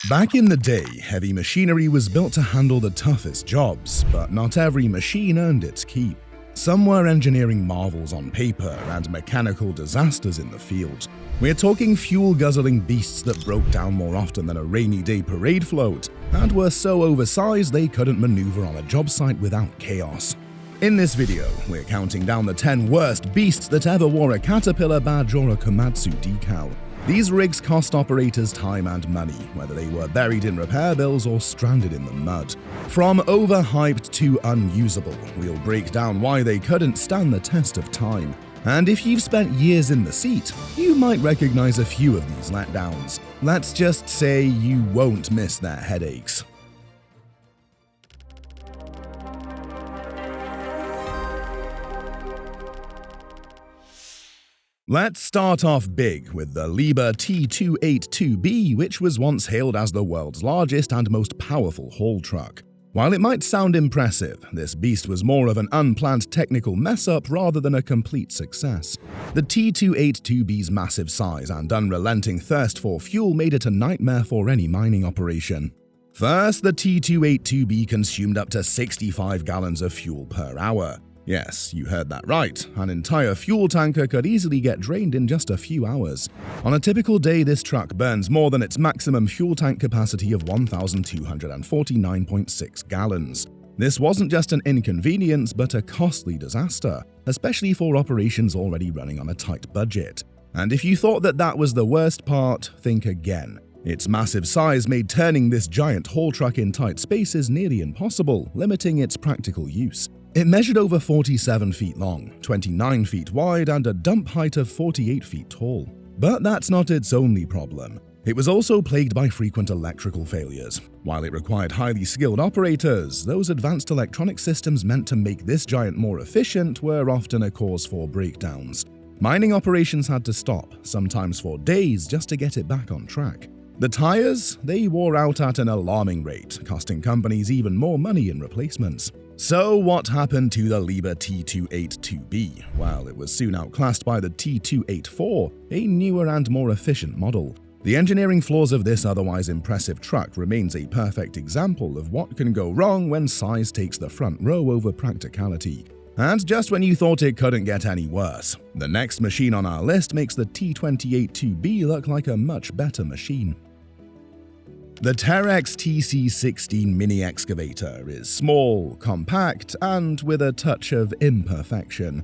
Back in the day, heavy machinery was built to handle the toughest jobs, but not every machine earned its keep. Some were engineering marvels on paper and mechanical disasters in the field. We're talking fuel-guzzling beasts that broke down more often than a rainy day parade float, and were so oversized they couldn't maneuver on a job site without chaos. In this video, we're counting down the 10 worst beasts that ever wore a caterpillar badge or a Komatsu decal. These rigs cost operators time and money, whether they were buried in repair bills or stranded in the mud. From overhyped to unusable, we'll break down why they couldn't stand the test of time. And if you've spent years in the seat, you might recognize a few of these letdowns. Let's just say you won't miss their headaches. Let's start off big with the Liebherr T282B, which was once hailed as the world's largest and most powerful haul truck. While it might sound impressive, this beast was more of an unplanned technical mess-up rather than a complete success. The T282B's massive size and unrelenting thirst for fuel made it a nightmare for any mining operation. First, the T282B consumed up to 65 gallons of fuel per hour. Yes, you heard that right. An entire fuel tanker could easily get drained in just a few hours. On a typical day, this truck burns more than its maximum fuel tank capacity of 1,249.6 gallons. This wasn't just an inconvenience, but a costly disaster, especially for operations already running on a tight budget. And if you thought that was the worst part, think again. Its massive size made turning this giant haul truck in tight spaces nearly impossible, limiting its practical use. It measured over 47 feet long, 29 feet wide, and a dump height of 48 feet tall. But that's not its only problem. It was also plagued by frequent electrical failures. While it required highly skilled operators, those advanced electronic systems meant to make this giant more efficient were often a cause for breakdowns. Mining operations had to stop, sometimes for days, just to get it back on track. The tires, they wore out at an alarming rate, costing companies even more money in replacements. So what happened to the Liebherr T282B? Well, it was soon outclassed by the T284, a newer and more efficient model. The engineering flaws of this otherwise impressive truck remains a perfect example of what can go wrong when size takes the front row over practicality. And just when you thought it couldn't get any worse, the next machine on our list makes the T282B look like a much better machine. The Terex TC16 mini excavator is small, compact, and with a touch of imperfection.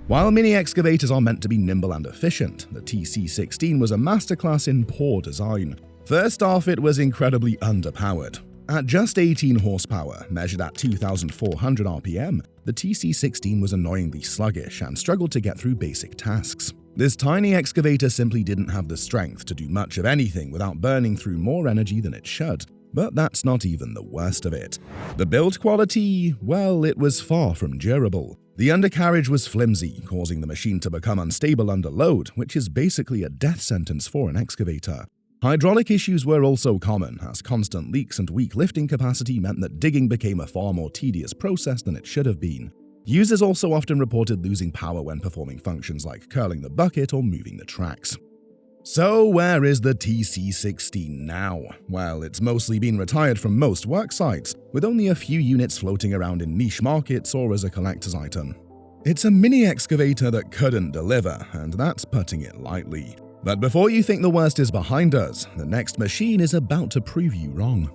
While mini excavators are meant to be nimble and efficient, the TC16 was a masterclass in poor design. First off, it was incredibly underpowered. At just 18 horsepower, measured at 2,400 RPM, the TC16 was annoyingly sluggish and struggled to get through basic tasks. This tiny excavator simply didn't have the strength to do much of anything without burning through more energy than it should. But that's not even the worst of it. The build quality, well, it was far from durable. The undercarriage was flimsy, causing the machine to become unstable under load, which is basically a death sentence for an excavator. Hydraulic issues were also common, as constant leaks and weak lifting capacity meant that digging became a far more tedious process than it should have been. Users also often reported losing power when performing functions like curling the bucket or moving the tracks. So where is the TC16 now? Well, it's mostly been retired from most work sites, with only a few units floating around in niche markets or as a collector's item. It's a mini excavator that couldn't deliver, and that's putting it lightly. But before you think the worst is behind us, the next machine is about to prove you wrong.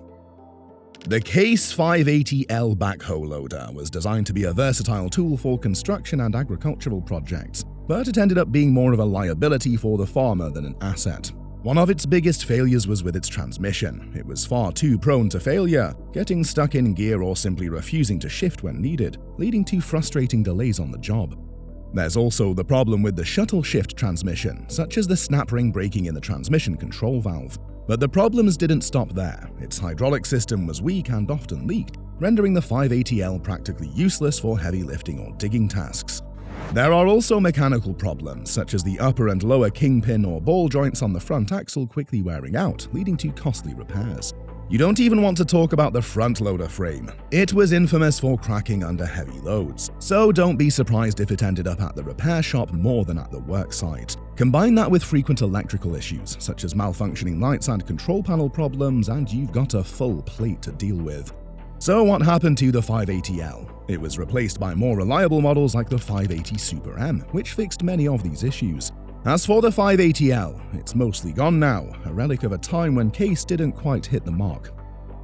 The Case 580L backhoe loader was designed to be a versatile tool for construction and agricultural projects, but it ended up being more of a liability for the farmer than an asset. One of its biggest failures was with its transmission. It was far too prone to failure, getting stuck in gear or simply refusing to shift when needed, leading to frustrating delays on the job. There's also the problem with the shuttle shift transmission, such as the snap ring breaking in the transmission control valve. But the problems didn't stop there. Its hydraulic system was weak and often leaked, rendering the 580L practically useless for heavy lifting or digging tasks. There are also mechanical problems, such as the upper and lower kingpin or ball joints on the front axle quickly wearing out, leading to costly repairs. You don't even want to talk about the front loader frame. It was infamous for cracking under heavy loads, so don't be surprised if it ended up at the repair shop more than at the worksite. Combine that with frequent electrical issues, such as malfunctioning lights and control panel problems, and you've got a full plate to deal with. So what happened to the 580L? It was replaced by more reliable models like the 580 Super M, which fixed many of these issues. As for the 580L, it's mostly gone now, a relic of a time when case didn't quite hit the mark.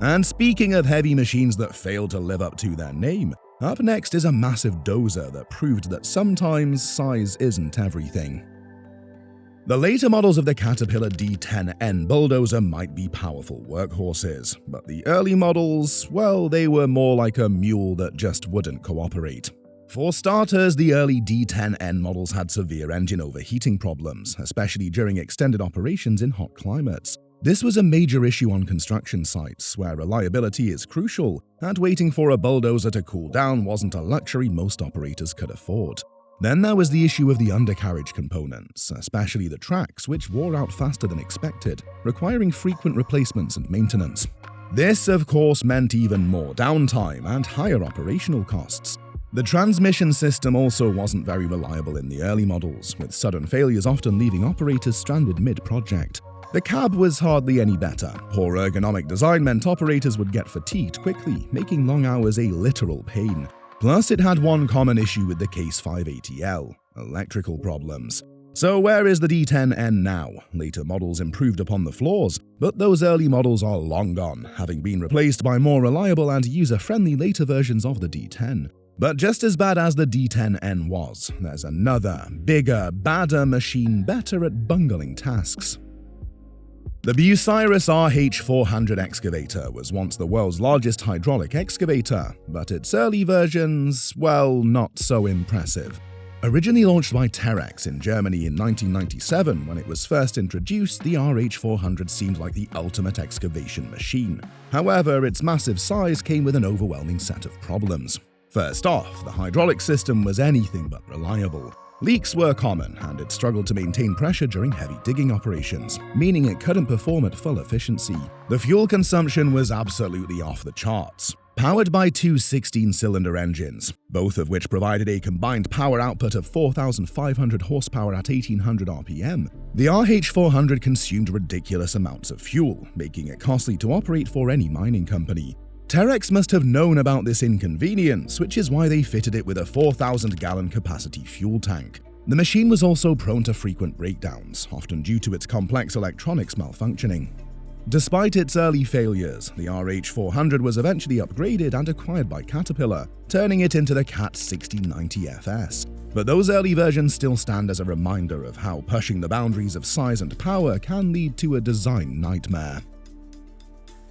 And speaking of heavy machines that failed to live up to their name, up next is a massive dozer that proved that sometimes size isn't everything. The later models of the Caterpillar D10N bulldozer might be powerful workhorses, but the early models, well, they were more like a mule that just wouldn't cooperate. For starters, the early D10N models had severe engine overheating problems, especially during extended operations in hot climates. This was a major issue on construction sites, where reliability is crucial, and waiting for a bulldozer to cool down wasn't a luxury most operators could afford. Then there was the issue of the undercarriage components, especially the tracks, which wore out faster than expected, requiring frequent replacements and maintenance. This, of course, meant even more downtime and higher operational costs. The transmission system also wasn't very reliable in the early models, with sudden failures often leaving operators stranded mid-project. The cab was hardly any better. Poor ergonomic design meant operators would get fatigued quickly, making long hours a literal pain. Plus, it had one common issue with the Case 580L: electrical problems. So where is the D10N now? Later models improved upon the flaws, but those early models are long gone, having been replaced by more reliable and user-friendly later versions of the D10. But just as bad as the D10N was, there's another, bigger, badder machine better at bungling tasks. The Bucyrus RH400 excavator was once the world's largest hydraulic excavator, but its early versions, well, not so impressive. Originally launched by Terex in Germany in 1997 when it was first introduced, the RH400 seemed like the ultimate excavation machine. However, its massive size came with an overwhelming set of problems. First off, the hydraulic system was anything but reliable. Leaks were common, and it struggled to maintain pressure during heavy digging operations, meaning it couldn't perform at full efficiency. The fuel consumption was absolutely off the charts. Powered by two 16-cylinder engines, both of which provided a combined power output of 4,500 horsepower at 1,800 RPM, the RH400 consumed ridiculous amounts of fuel, making it costly to operate for any mining company. Terex must have known about this inconvenience, which is why they fitted it with a 4,000-gallon capacity fuel tank. The machine was also prone to frequent breakdowns, often due to its complex electronics malfunctioning. Despite its early failures, the RH400 was eventually upgraded and acquired by Caterpillar, turning it into the CAT 6090FS. But those early versions still stand as a reminder of how pushing the boundaries of size and power can lead to a design nightmare.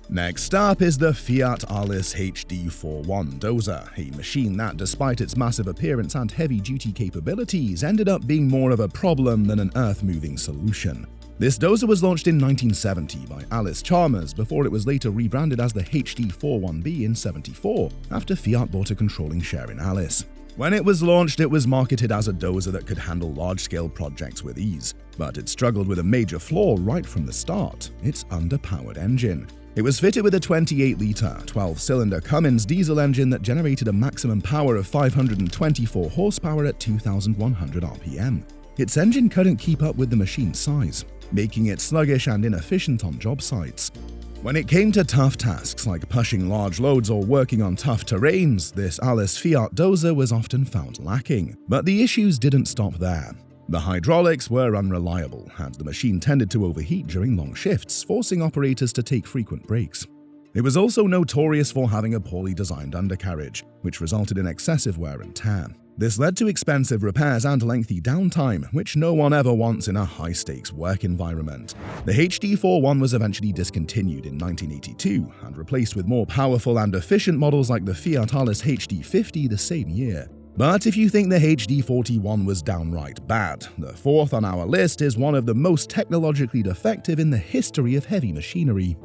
Next up is the Fiat Alice HD41 dozer, a machine that, despite its massive appearance and heavy-duty capabilities, ended up being more of a problem than an earth-moving solution. This dozer was launched in 1970 by Alice Chalmers before it was later rebranded as the HD41B in '74, after Fiat bought a controlling share in Alice. When it was launched, it was marketed as a dozer that could handle large-scale projects with ease, but it struggled with a major flaw right from the start: its underpowered engine. It was fitted with a 28-liter, 12-cylinder Cummins diesel engine that generated a maximum power of 524 horsepower at 2,100 RPM. Its engine couldn't keep up with the machine's size, making it sluggish and inefficient on job sites. When it came to tough tasks like pushing large loads or working on tough terrains, this Alice Fiat dozer was often found lacking. But the issues didn't stop there. The hydraulics were unreliable, and the machine tended to overheat during long shifts, forcing operators to take frequent breaks. It was also notorious for having a poorly designed undercarriage, which resulted in excessive wear and tear. This led to expensive repairs and lengthy downtime, which no one ever wants in a high-stakes work environment. The HD41 was eventually discontinued in 1982 and replaced with more powerful and efficient models like the Fiat Alice HD50 the same year. But if you think the HD41 was downright bad, the fourth on our list is one of the most technologically defective in the history of heavy machinery.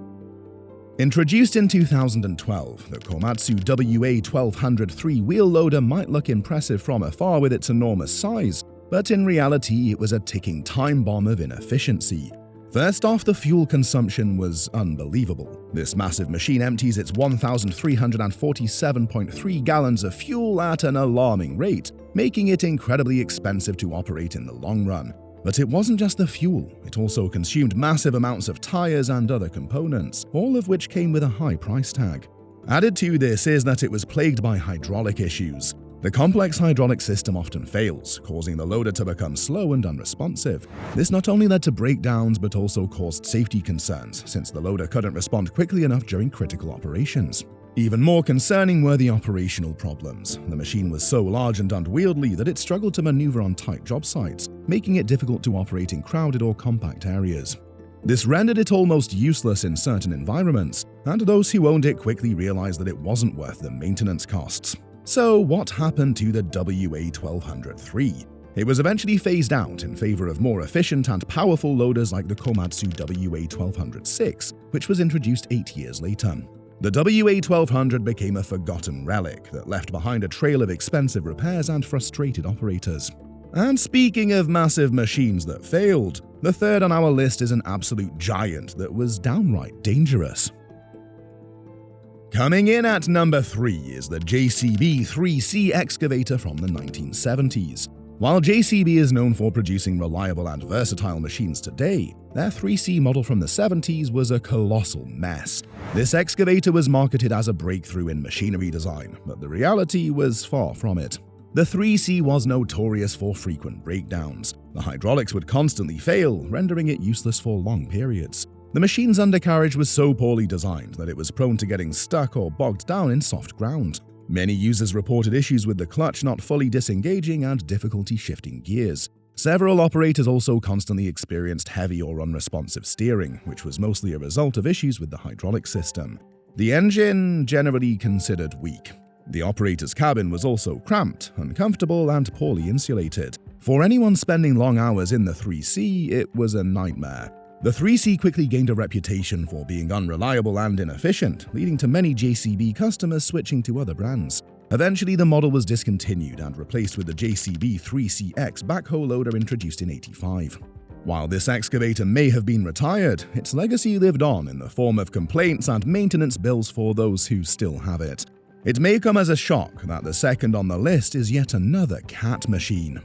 Introduced in 2012, the Komatsu WA1200 three-wheel loader might look impressive from afar with its enormous size, but in reality it was a ticking time bomb of inefficiency. First off, the fuel consumption was unbelievable. This massive machine empties its 1,347.3 gallons of fuel at an alarming rate, making it incredibly expensive to operate in the long run. But it wasn't just the fuel, it also consumed massive amounts of tires and other components, all of which came with a high price tag. Added to this is that it was plagued by hydraulic issues. The complex hydraulic system often fails, causing the loader to become slow and unresponsive. This not only led to breakdowns but also caused safety concerns, since the loader couldn't respond quickly enough during critical operations. Even more concerning were the operational problems. The machine was so large and unwieldy that it struggled to maneuver on tight job sites, making it difficult to operate in crowded or compact areas. This rendered it almost useless in certain environments, and those who owned it quickly realized that it wasn't worth the maintenance costs. So what happened to the WA-1200-3? It was eventually phased out in favor of more efficient and powerful loaders like the Komatsu WA-1200-6, which was introduced 8 years later. The WA-1200 became a forgotten relic that left behind a trail of expensive repairs and frustrated operators. And speaking of massive machines that failed, the third on our list is an absolute giant that was downright dangerous. Coming in at number 3 is the JCB 3C excavator from the 1970s. While JCB is known for producing reliable and versatile machines today, their 3C model from the 70s was a colossal mess. This excavator was marketed as a breakthrough in machinery design, but the reality was far from it. The 3C was notorious for frequent breakdowns. The hydraulics would constantly fail, rendering it useless for long periods. The machine's undercarriage was so poorly designed that it was prone to getting stuck or bogged down in soft ground. Many users reported issues with the clutch not fully disengaging and difficulty shifting gears. Several operators also constantly experienced heavy or unresponsive steering, which was mostly a result of issues with the hydraulic system. The engine, generally considered weak. The operator's cabin was also cramped, uncomfortable, and poorly insulated. For anyone spending long hours in the 3C, it was a nightmare. The 3C quickly gained a reputation for being unreliable and inefficient, leading to many JCB customers switching to other brands. Eventually, the model was discontinued and replaced with the JCB 3CX backhoe loader introduced in '85. While this excavator may have been retired, its legacy lived on in the form of complaints and maintenance bills for those who still have it. It may come as a shock that the second on the list is yet another cat machine.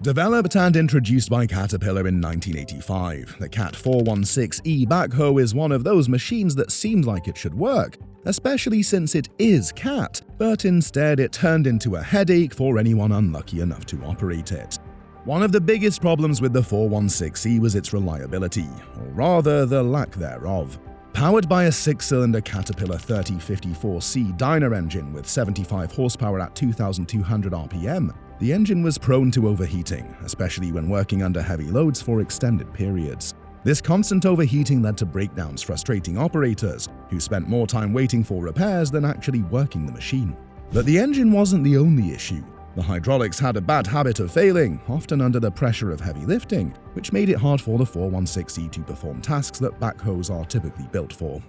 Developed and introduced by Caterpillar in 1985, the Cat 416E backhoe is one of those machines that seems like it should work, especially since it is cat, but instead it turned into a headache for anyone unlucky enough to operate it. One of the biggest problems with the 416E was its reliability, or rather the lack thereof. Powered by a 6-cylinder Caterpillar 3054C dyno engine with 75 horsepower at 2,200 RPM, the engine was prone to overheating, especially when working under heavy loads for extended periods. This constant overheating led to breakdowns, frustrating operators, who spent more time waiting for repairs than actually working the machine. But the engine wasn't the only issue. The hydraulics had a bad habit of failing, often under the pressure of heavy lifting, which made it hard for the 416E to perform tasks that backhoes are typically built for.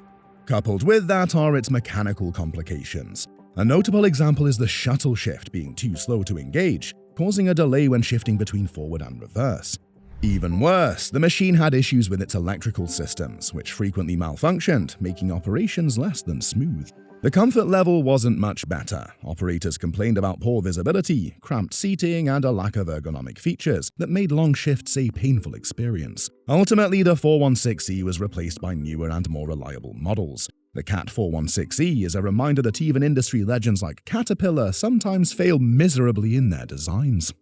Coupled with that are its mechanical complications. A notable example is the shuttle shift being too slow to engage, causing a delay when shifting between forward and reverse. Even worse, the machine had issues with its electrical systems, which frequently malfunctioned, making operations less than smooth. The comfort level wasn't much better. Operators complained about poor visibility, cramped seating, and a lack of ergonomic features that made long shifts a painful experience. Ultimately, the 416E was replaced by newer and more reliable models. The Cat 416E is a reminder that even industry legends like Caterpillar sometimes fail miserably in their designs.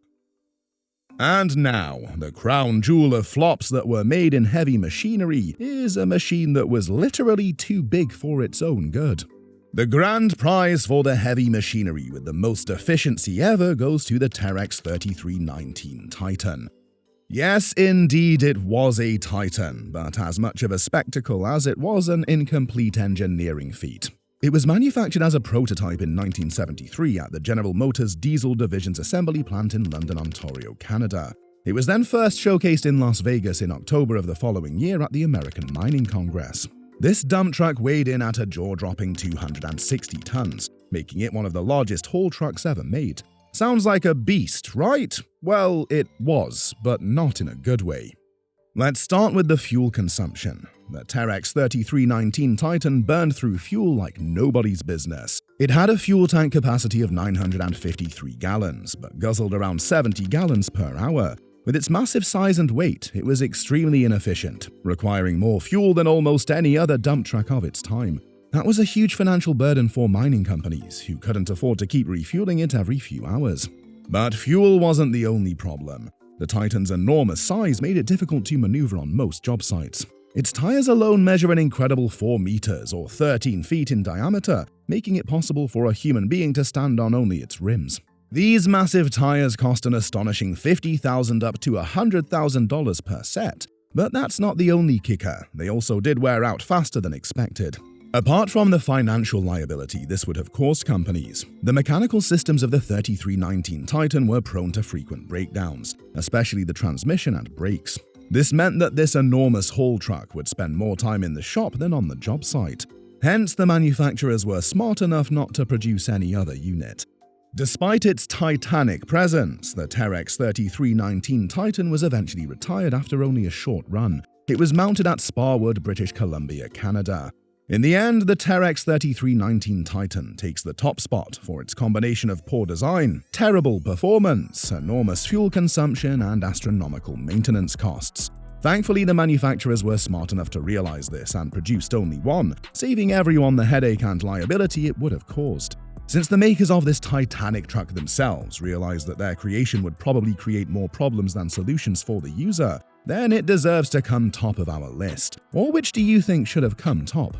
And now, the crown jewel of flops that were made in heavy machinery is a machine that was literally too big for its own good. The grand prize for the heavy machinery with the most efficiency ever goes to the Terex 3319 Titan. Yes, indeed, it was a Titan, but as much of a spectacle as it was an incomplete engineering feat. It was manufactured as a prototype in 1973 at the General Motors Diesel Division's assembly plant in London, Ontario, Canada. It was then first showcased in Las Vegas in October of the following year at the American Mining Congress. This dump truck weighed in at a jaw-dropping 260 tons, making it one of the largest haul trucks ever made. Sounds like a beast, right? Well, it was, but not in a good way. Let's start with the fuel consumption. The Terex 3319 Titan burned through fuel like nobody's business. It had a fuel tank capacity of 953 gallons, but guzzled around 70 gallons per hour. With its massive size and weight, it was extremely inefficient, requiring more fuel than almost any other dump truck of its time. That was a huge financial burden for mining companies, who couldn't afford to keep refueling it every few hours. But fuel wasn't the only problem. The Titan's enormous size made it difficult to maneuver on most job sites. Its tires alone measure an incredible 4 meters or 13 feet in diameter, making it possible for a human being to stand on only its rims. These massive tires cost an astonishing $50,000 up to $100,000 per set. But that's not the only kicker. They also did wear out faster than expected. Apart from the financial liability this would have caused companies, the mechanical systems of the 3319 Titan were prone to frequent breakdowns, especially the transmission and brakes. This meant that this enormous haul truck would spend more time in the shop than on the job site. Hence, the manufacturers were smart enough not to produce any other unit. Despite its titanic presence, the Terex 3319 Titan was eventually retired after only a short run. It was mounted at Sparwood, British Columbia, Canada. In the end, the Terex 3319 Titan takes the top spot for its combination of poor design, terrible performance, enormous fuel consumption, and astronomical maintenance costs. Thankfully, the manufacturers were smart enough to realize this and produced only one, saving everyone the headache and liability it would have caused. Since the makers of this titanic truck themselves realized that their creation would probably create more problems than solutions for the user, then it deserves to come top of our list. Or which do you think should have come top?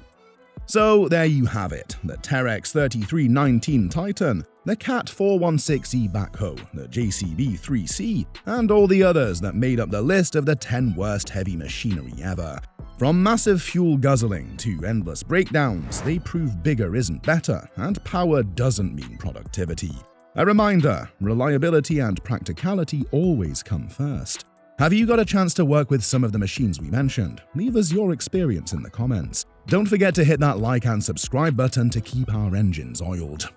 So there you have it, the Terex 3319 Titan, the Cat 416E backhoe, the JCB 3C, and all the others that made up the list of the 10 worst heavy machinery ever. From massive fuel guzzling to endless breakdowns, they prove bigger isn't better, and power doesn't mean productivity. A reminder, reliability and practicality always come first. Have you got a chance to work with some of the machines we mentioned? Leave us your experience in the comments. Don't forget to hit that like and subscribe button to keep our engines oiled.